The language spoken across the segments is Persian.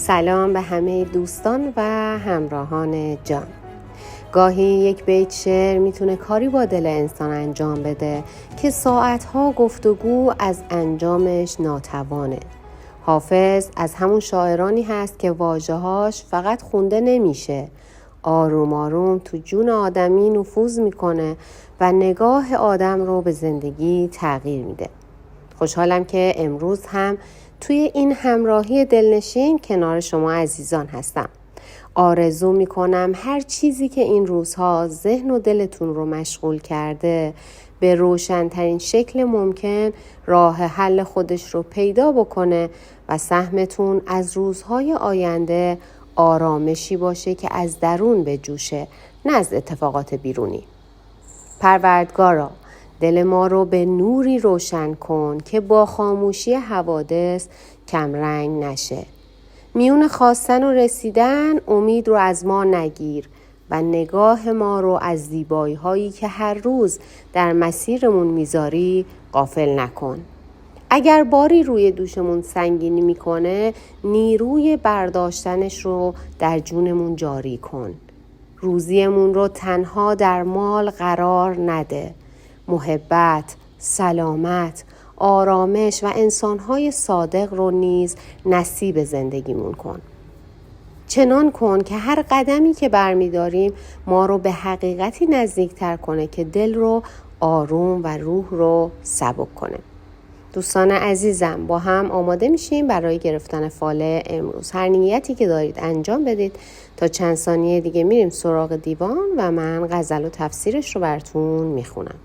سلام به همه دوستان و همراهان جان. گاهی یک بیت شعر میتونه کاری با دل انسان انجام بده که ساعتها گفتگو از انجامش ناتوانه. حافظ از همون شاعرانی هست که واژه‌هاش فقط خونده نمیشه، آروم آروم تو جون آدمی نفوذ میکنه و نگاه آدم رو به زندگی تغییر میده. خوشحالم که امروز هم توی این همراهی دلنشین کنار شما عزیزان هستم. آرزو میکنم هر چیزی که این روزها ذهن و دلتون رو مشغول کرده به روشن‌ترین شکل ممکن راه حل خودش رو پیدا بکنه و سهمتون از روزهای آینده آرامشی باشه که از درون بجوشه، نه از اتفاقات بیرونی. پروردگارا، دل ما رو به نوری روشن کن که با خاموشی حوادث کمرنگ نشه. میون خواستن و رسیدن امید رو از ما نگیر و نگاه ما رو از زیبایی هایی که هر روز در مسیرمون میذاری غافل نکن. اگر باری روی دوشمون سنگینی میکنه، نیروی برداشتنش رو در جونمون جاری کن. روزیمون رو تنها در مال قرار نده. محبت، سلامت، آرامش و انسانهای صادق رو نیز نصیب زندگیمون کن. چنان کن که هر قدمی که برمیداریم ما رو به حقیقتی نزدیکتر کنه که دل رو آروم و روح رو سبک کنه. دوستان عزیزم، با هم آماده میشیم برای گرفتن فال امروز. هر نیتی که دارید انجام بدید. تا چند ثانیه دیگه میریم سراغ دیوان و من غزل و تفسیرش رو براتون میخونم.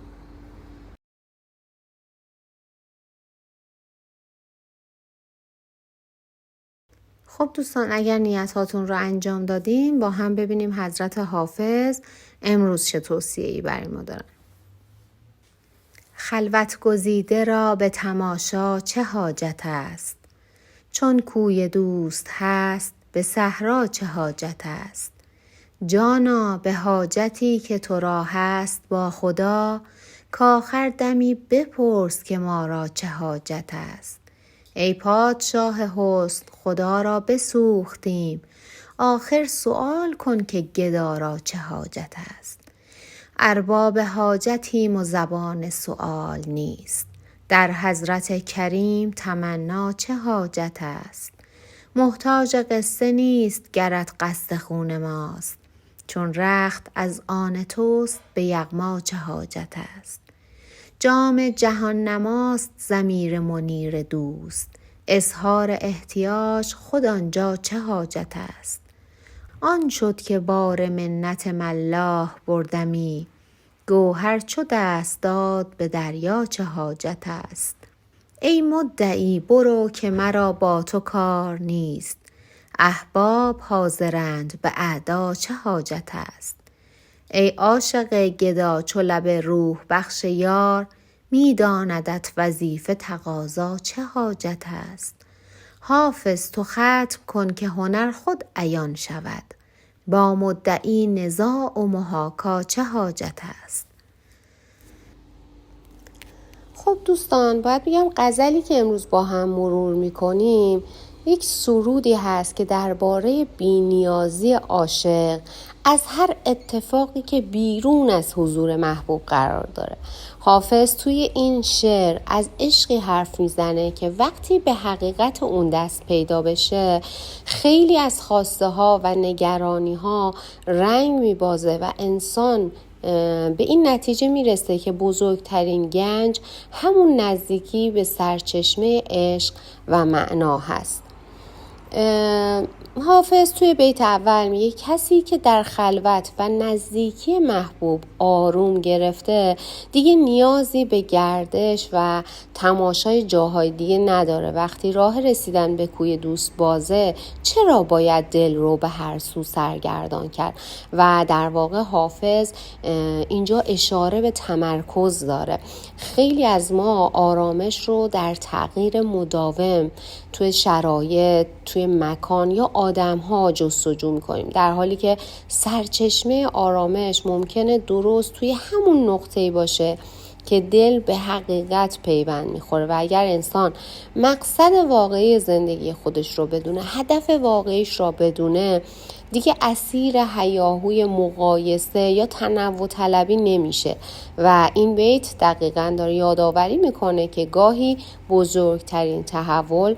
خب دوستان، اگر نیت هاتون رو انجام دادیم با هم ببینیم حضرت حافظ امروز چه توصیه‌ای برای ما دارن. خلوت گزیده را به تماشا چه حاجت است؟ چون کوی دوست هست به صحرا چه حاجت است؟ جانا به حاجتی که تو را هست با خدا، کآخر دمی بپرس که ما را چه حاجت است؟ ای پادشاه حسن، خدا را بسوختیم، آخر سؤال کن که گدا را چه حاجت است؟ ارباب حاجتیم و زبان سؤال نیست، در حضرت کریم تمنا چه حاجت است؟ محتاج قصه نیست گرت قصد خون ماست، چون رخت از آن توست به یغما چه حاجت است؟ جام جهان نماست ضمیر منیر دوست، اظهار احتیاج خود آنجا چه حاجت است؟ آن شد که بار منت ملاح بردمی، گوهر چو دست داد به دریا چه حاجت است؟ ای مدعی برو که مرا با تو کار نیست، احباب حاضرند به اعدا چه حاجت است؟ ای عاشق گدا چو لب روح بخش یار، می داندت وظیفه تقاضا چه حاجت است؟ حافظ تو ختم کن که هنر خود عیان شود، با مدعی نزاع و محاکا چه حاجت است؟ خب دوستان، باید بگم غزلی که امروز با هم مرور میکنیم یک سرودی هست که درباره بی‌نیازی عاشق از هر اتفاقی که بیرون از حضور محبوب قرار داره. حافظ توی این شعر از عشقی حرف میزنه که وقتی به حقیقت اون دست پیدا بشه، خیلی از خواسته ها و نگرانی ها رنگ میبازه و انسان به این نتیجه میرسه که بزرگترین گنج همون نزدیکی به سرچشمه عشق و معنا هست. حافظ توی بیت اول میگه کسی که در خلوت و نزدیکی محبوب آروم گرفته دیگه نیازی به گردش و تماشای جاهای دیگه نداره. وقتی راه رسیدن به کوی دوست بازه، چرا باید دل رو به هر سو سرگردان کرد؟ و در واقع حافظ اینجا اشاره به تمرکز داره. خیلی از ما آرامش رو در تغییر مداوم توی شرایط، توی مکان یا آدم‌ها جستجو می‌کنیم، در حالی که سرچشمه آرامش ممکنه درست توی همون نقطه‌ای باشه که دل به حقیقت پیوند میخوره و اگر انسان مقصد واقعی زندگی خودش رو بدونه، هدف واقعیش رو بدونه، دیگه اسیر هیاهوی مقایسه یا تنوع طلبی نمیشه. و این بیت دقیقاً داره یادآوری میکنه که گاهی بزرگترین تحول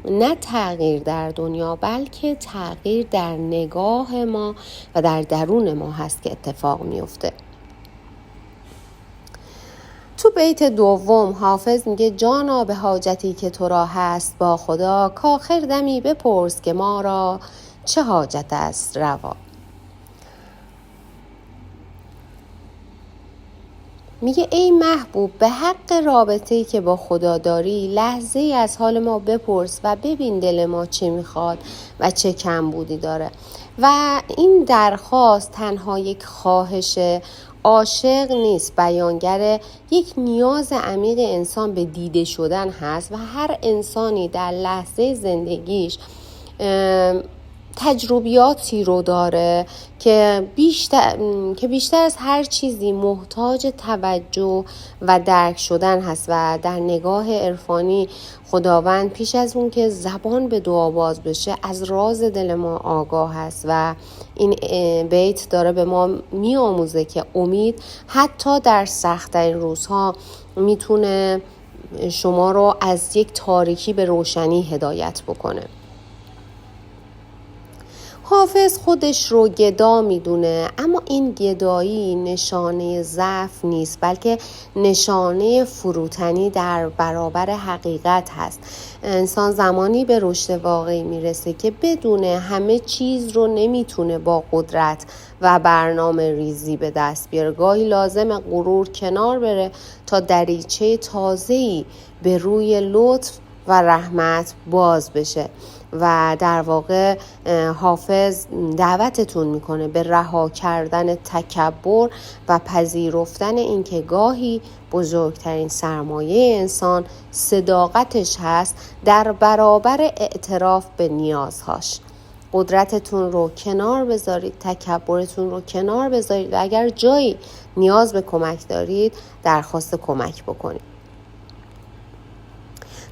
نه تغییر در دنیا بلکه تغییر در نگاه ما و در درون ما هست که اتفاق میفته. تو بیت دوم حافظ میگه جانا به حاجتی که تو را هست با خدا، کاخر دمی بپرس که ما را چه حاجت است روا. میگه ای محبوب، به حق رابطه‌ای که با خدا داری لحظه ای از حال ما بپرس و ببین دل ما چه میخواد و چه کمبودی داره. و این درخواست تنها یک خواهش عاشق نیست، بیانگر یک نیاز عمیق انسان به دیده شدن هست و هر انسانی در لحظه زندگیش تجربیاتی رو داره که بیشتر از هر چیزی محتاج توجه و درک شدن هست و در نگاه عرفانی خداوند پیش از اون که زبان به دعا باز بشه از راز دل ما آگاه هست و این بیت داره به ما میآموزه که امید حتی در سخت‌ترین روزها میتونه شما رو از یک تاریکی به روشنی هدایت بکنه. حافظ خودش رو گدا میدونه، اما این گدایی نشانه ضعف نیست بلکه نشانه فروتنی در برابر حقیقت هست. انسان زمانی به رشد واقعی میرسه که بدونه همه چیز رو نمیتونه با قدرت و برنامه ریزی به دست بیاره. گاهی لازم غرور کنار بره تا دریچه تازه‌ای به روی لطف و رحمت باز بشه. و در واقع حافظ دعوتتون میکنه به رها کردن تکبر و پذیرفتن اینکه گاهی بزرگترین سرمایه انسان صداقتش هست در برابر اعتراف به نیازهاش. قدرتتون رو کنار بذارید، تکبرتون رو کنار بذارید و اگر جایی نیاز به کمک دارید درخواست کمک بکنید.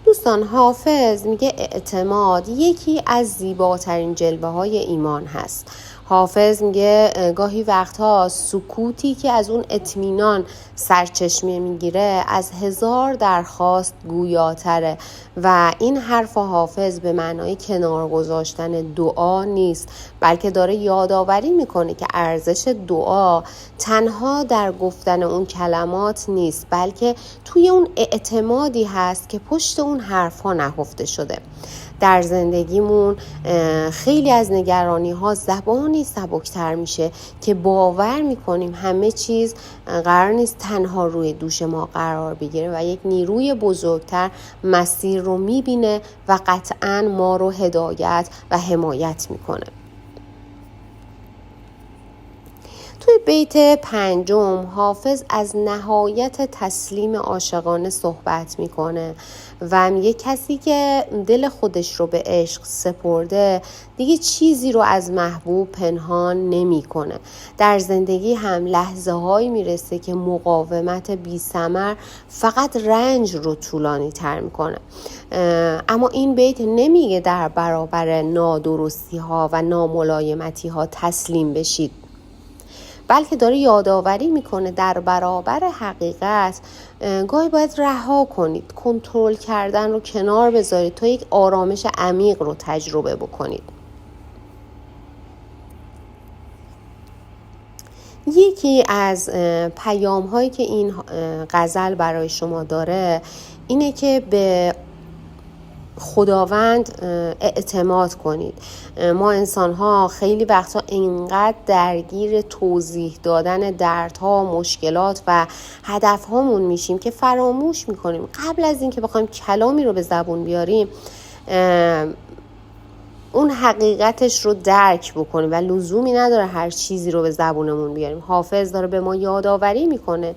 دوستان، حافظ میگه اعتماد یکی از زیباترین جلوه های ایمان هست. حافظ میگه گاهی وقتها سکوتی که از اون اطمینان سرچشمه میگیره از 1000 درخواست گویاتره و این حرف حافظ به معنای کنار گذاشتن دعا نیست بلکه داره یادآوری میکنه که ارزش دعا تنها در گفتن اون کلمات نیست بلکه توی اون اعتمادی هست که پشت اون حرفها نهفته شده. در زندگیمون خیلی از نگرانی ها زبانی سبکتر میشه که باور میکنیم همه چیز قرار نیست تنها روی دوش ما قرار بگیره و یک نیروی بزرگتر مسیر رو میبینه و قطعاً ما رو هدایت و حمایت میکنه. توی بیت 5 حافظ از نهایت تسلیم عاشقانه صحبت میکنه و میگه کسی که دل خودش رو به عشق سپرده دیگه چیزی رو از محبوب پنهان نمیکنه. در زندگی هم لحظه هایی میرسه که مقاومت بی ثمر فقط رنج رو طولانی تر میکنه. اما این بیت نمیگه در برابر نادرستی ها و ناملایمتی ها تسلیم بشید، بلکه داره یادآوری میکنه در برابر حقیقت گاهی باید رها کنید، کنترل کردن رو کنار بذارید تا یک آرامش عمیق رو تجربه بکنید. یکی از پیام هایی که این غزل برای شما داره اینه که به خداوند اعتماد کنید. ما انسان ها خیلی وقتا اینقدر درگیر توضیح دادن دردها، مشکلات و هدف هامون میشیم که فراموش میکنیم قبل از اینکه بخوایم کلامی رو به زبون بیاریم اون حقیقتش رو درک بکنیم و لزومی نداره هر چیزی رو به زبونمون بیاریم. حافظ داره به ما یادآوری میکنه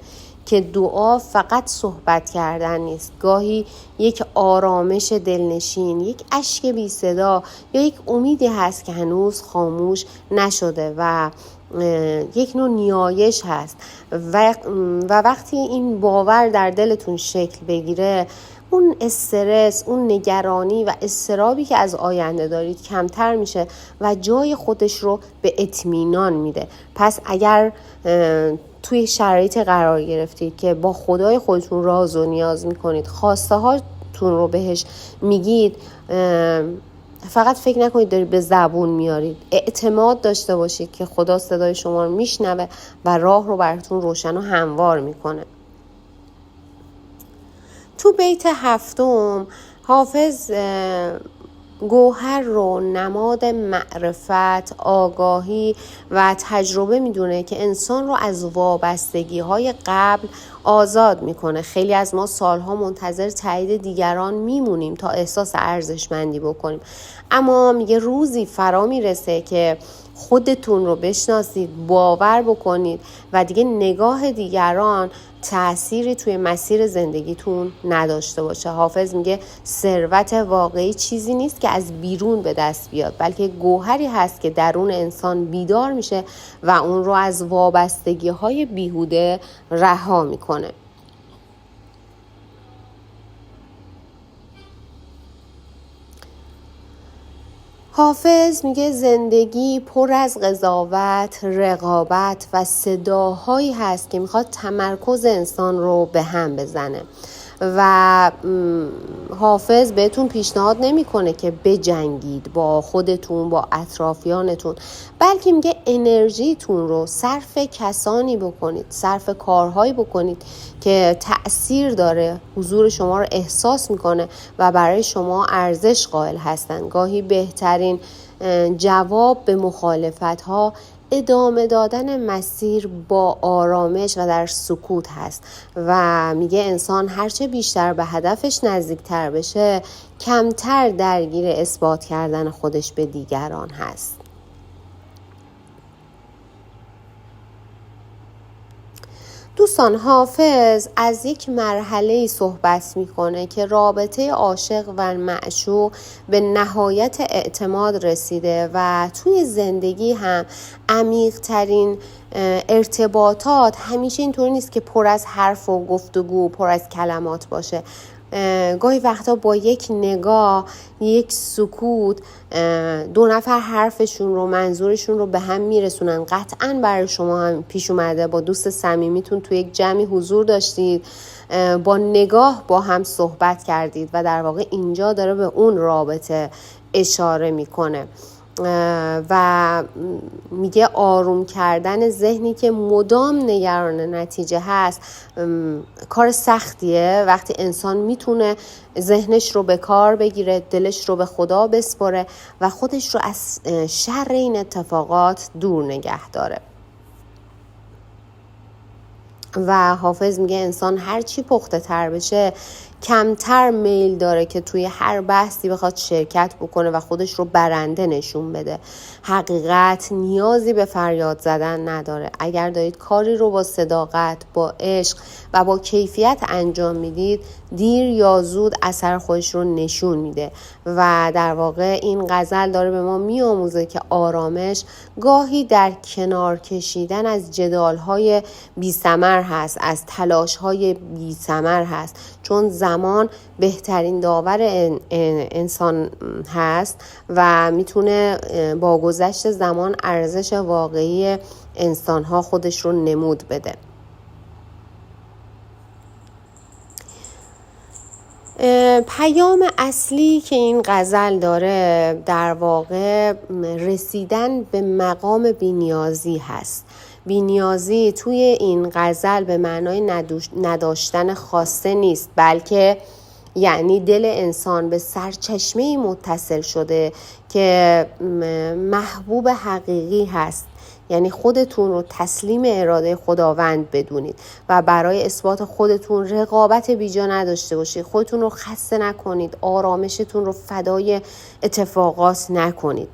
که دعا فقط صحبت کردن نیست. گاهی یک آرامش دلنشین، یک اشک بی صدا یا یک امیدی هست که هنوز خاموش نشده و یک نوع نیایش هست و وقتی این باور در دلتون شکل بگیره، اون استرس، اون نگرانی و اضطرابی که از آینده دارید کمتر میشه و جای خودش رو به اطمینان میده. پس اگر توی شرایط قرار گرفتید که با خدای خودتون راز و نیاز میکنید، خواسته هاتون رو بهش میگید، فقط فکر نکنید دارید به زبون میارید. اعتماد داشته باشید که خدا صدای شما رو میشنوه و راه رو براتون روشن و هموار میکنه. تو بیت 7 حافظ گوهر رو نماد معرفت، آگاهی و تجربه میدونه که انسان رو از وابستگی های قبل آزاد میکنه. خیلی از ما سالها منتظر تایید دیگران میمونیم تا احساس ارزشمندی بکنیم، اما میگه روزی فرا میرسه که خودتون رو بشناسید، باور بکنید و دیگه نگاه دیگران تأثیری توی مسیر زندگیتون نداشته باشه. حافظ میگه ثروت واقعی چیزی نیست که از بیرون به دست بیاد، بلکه گوهری هست که درون انسان بیدار میشه و اون رو از وابستگی‌های بیهوده رها میکنه. حافظ میگه زندگی پر از قضاوت، رقابت و صداهایی هست که میخواد تمرکز انسان رو به هم بزنه و حافظ بهتون پیشنهاد نمیکنه که بجنگید با خودتون، با اطرافیانتون، بلکه میگه انرژیتون رو صرف کسانی بکنید، صرف کارهایی بکنید که تأثیر داره، حضور شما رو احساس میکنه و برای شما ارزش قائل هستن. گاهی بهترین جواب به مخالفت‌ها ادامه دادن مسیر با آرامش و در سکوت هست و میگه انسان هرچه بیشتر به هدفش نزدیکتر بشه، کمتر درگیر اثبات کردن خودش به دیگران هست. دوستان، حافظ از یک مرحله صحبت میکنه که رابطه عاشق و معشوق به نهایت اعتماد رسیده و توی زندگی هم عمیق‌ترین ارتباطات همیشه اینطور نیست که پر از حرف و گفتگو، پر از کلمات باشه. گاهی وقتا با یک نگاه، یک سکوت، دو نفر حرفشون رو، منظورشون رو به هم میرسونن. قطعاً برای شما هم پیش اومده با دوست صمیمیتون توی یک جمعی حضور داشتید، با نگاه با هم صحبت کردید و در واقع اینجا داره به اون رابطه اشاره میکنه و میگه آروم کردن ذهنی که مدام نگران نتیجه هست کار سختیه. وقتی انسان میتونه ذهنش رو به کار بگیره، دلش رو به خدا بسپره و خودش رو از شر این اتفاقات دور نگه داره. و حافظ میگه انسان هر چی پخته تر بشه، کمتر میل داره که توی هر بحثی بخواد شرکت بکنه و خودش رو برنده نشون بده. حقیقت نیازی به فریاد زدن نداره. اگر دارید کاری رو با صداقت، با عشق و با کیفیت انجام میدید، دیر یا زود اثر خودش رو نشون میده و در واقع این غزل داره به ما میآموزه که آرامش گاهی در کنار کشیدن از جدال‌های بی‌ثمر هست، از تلاش‌های بی‌ثمر هست، چون زمان بهترین داور انسان هست و میتونه با گذشت زمان ارزش واقعی انسان‌ها خودش رو نمود بده. پیام اصلی که این غزل داره در واقع رسیدن به مقام بی‌نیازی هست. بی‌نیازی توی این غزل به معنای نداشتن خواسته نیست، بلکه یعنی دل انسان به سرچشمه‌ای متصل شده که محبوب حقیقی هست. یعنی خودتون رو تسلیم اراده خداوند بدونید و برای اثبات خودتون رقابت بیجا نداشته باشید. خودتون رو خسته نکنید، آرامشتون رو فدای اتفاقات نکنید.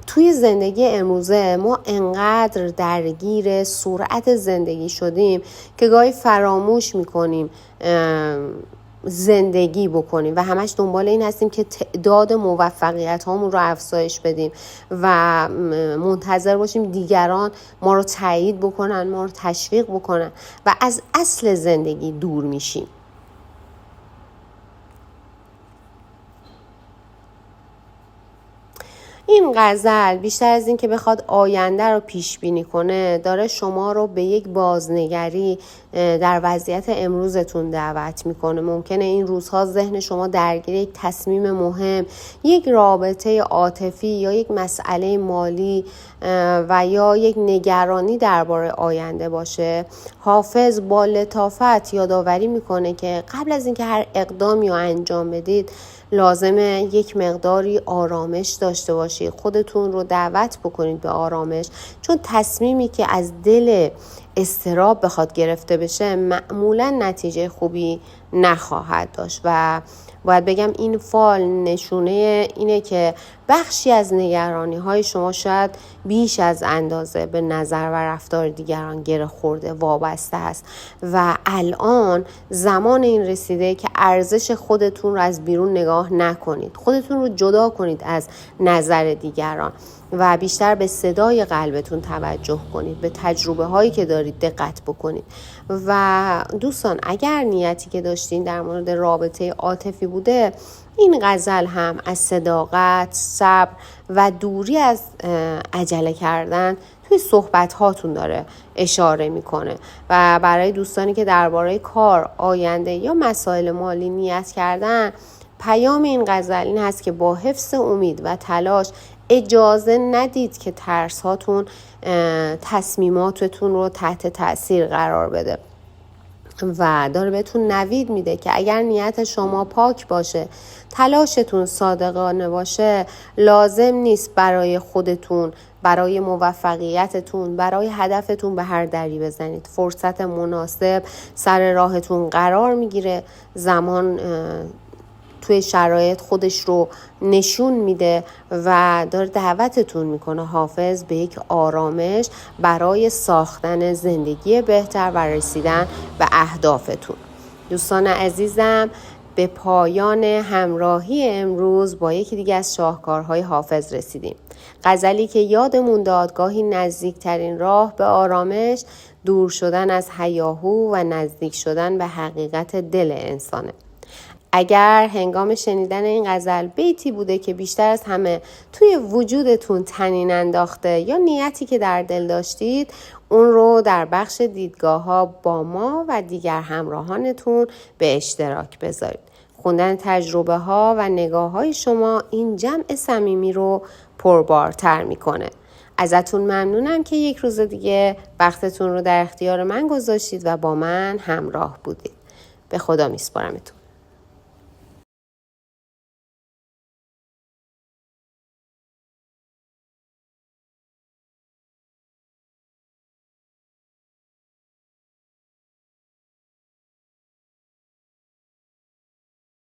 توی زندگی امروزه ما انقدر درگیر سرعت زندگی شدیم که گاهی فراموش میکنیم زندگی بکنیم و همش دنبال این هستیم که تعداد موفقیت هامون رو افزایش بدیم و منتظر باشیم دیگران ما رو تایید بکنن، ما رو تشویق بکنن و از اصل زندگی دور میشیم. این غزل بیشتر از این که بخواد آینده رو پیش بینی کنه، داره شما رو به یک بازنگری در وضعیت امروزتون دعوت میکنه. ممکنه این روزها ذهن شما درگیر یک تصمیم مهم، یک رابطه عاطفی یا یک مسئله مالی و یا یک نگرانی درباره آینده باشه. حافظ با لطافت یادآوری میکنه که قبل از اینکه هر اقدامی رو انجام بدید لازمه یک مقداری آرامش داشته باشید. خودتون رو دعوت بکنید به آرامش، چون تصمیمی که از دل اضطراب بخواد گرفته بشه معمولا نتیجه خوبی نخواهد داشت. و باید بگم این فال نشونه اینه که بخشی از نگرانی های شما شاید بیش از اندازه به نظر و رفتار دیگران گره خورده، وابسته است و الان زمان این رسیده که ارزش خودتون رو از بیرون نگاه نکنید. خودتون رو جدا کنید از نظر دیگران و بیشتر به صدای قلبتون توجه کنید، به تجربه هایی که دارید دقت بکنید. و دوستان، اگر نیتی که داشتین در مورد رابطه عاطفی بوده، این غزل هم از صداقت، صبر و دوری از عجله کردن توی صحبت هاتون داره اشاره میکنه. و برای دوستانی که درباره کار، آینده یا مسائل مالی نیت کردن، پیام این غزل این هست که با حفظ امید و تلاش اجازه ندید که ترس هاتون تصمیماتتون رو تحت تأثیر قرار بده و داره بهتون نوید میده که اگر نیت شما پاک باشه، تلاشتون صادقانه باشه، لازم نیست برای خودتون، برای موفقیتتون، برای هدفتون به هر دری بزنید. فرصت مناسب سر راهتون قرار میگیره، زمان توی شرایط خودش رو نشون میده و داره دعوتتون میکنه حافظ به یک آرامش برای ساختن زندگی بهتر و رسیدن به اهدافتون. دوستان عزیزم، به پایان همراهی امروز با یکی دیگه از شاهکارهای حافظ رسیدیم. غزلی که یادمون داد گاهی نزدیکترین راه به آرامش دور شدن از هیاهو و نزدیک شدن به حقیقت دل انسانه. اگر هنگام شنیدن این غزل بیتی بوده که بیشتر از همه توی وجودتون طنین انداخته یا نیتی که در دل داشتید، اون رو در بخش دیدگاه ها با ما و دیگر همراهانتون به اشتراک بذارید. خوندن تجربه ها و نگاه های شما این جمع صمیمی رو پربارتر میکنه. ازتون ممنونم که یک روز دیگه وقتتون رو در اختیار من گذاشتید و با من همراه بودید. به خدا میسپارمتون.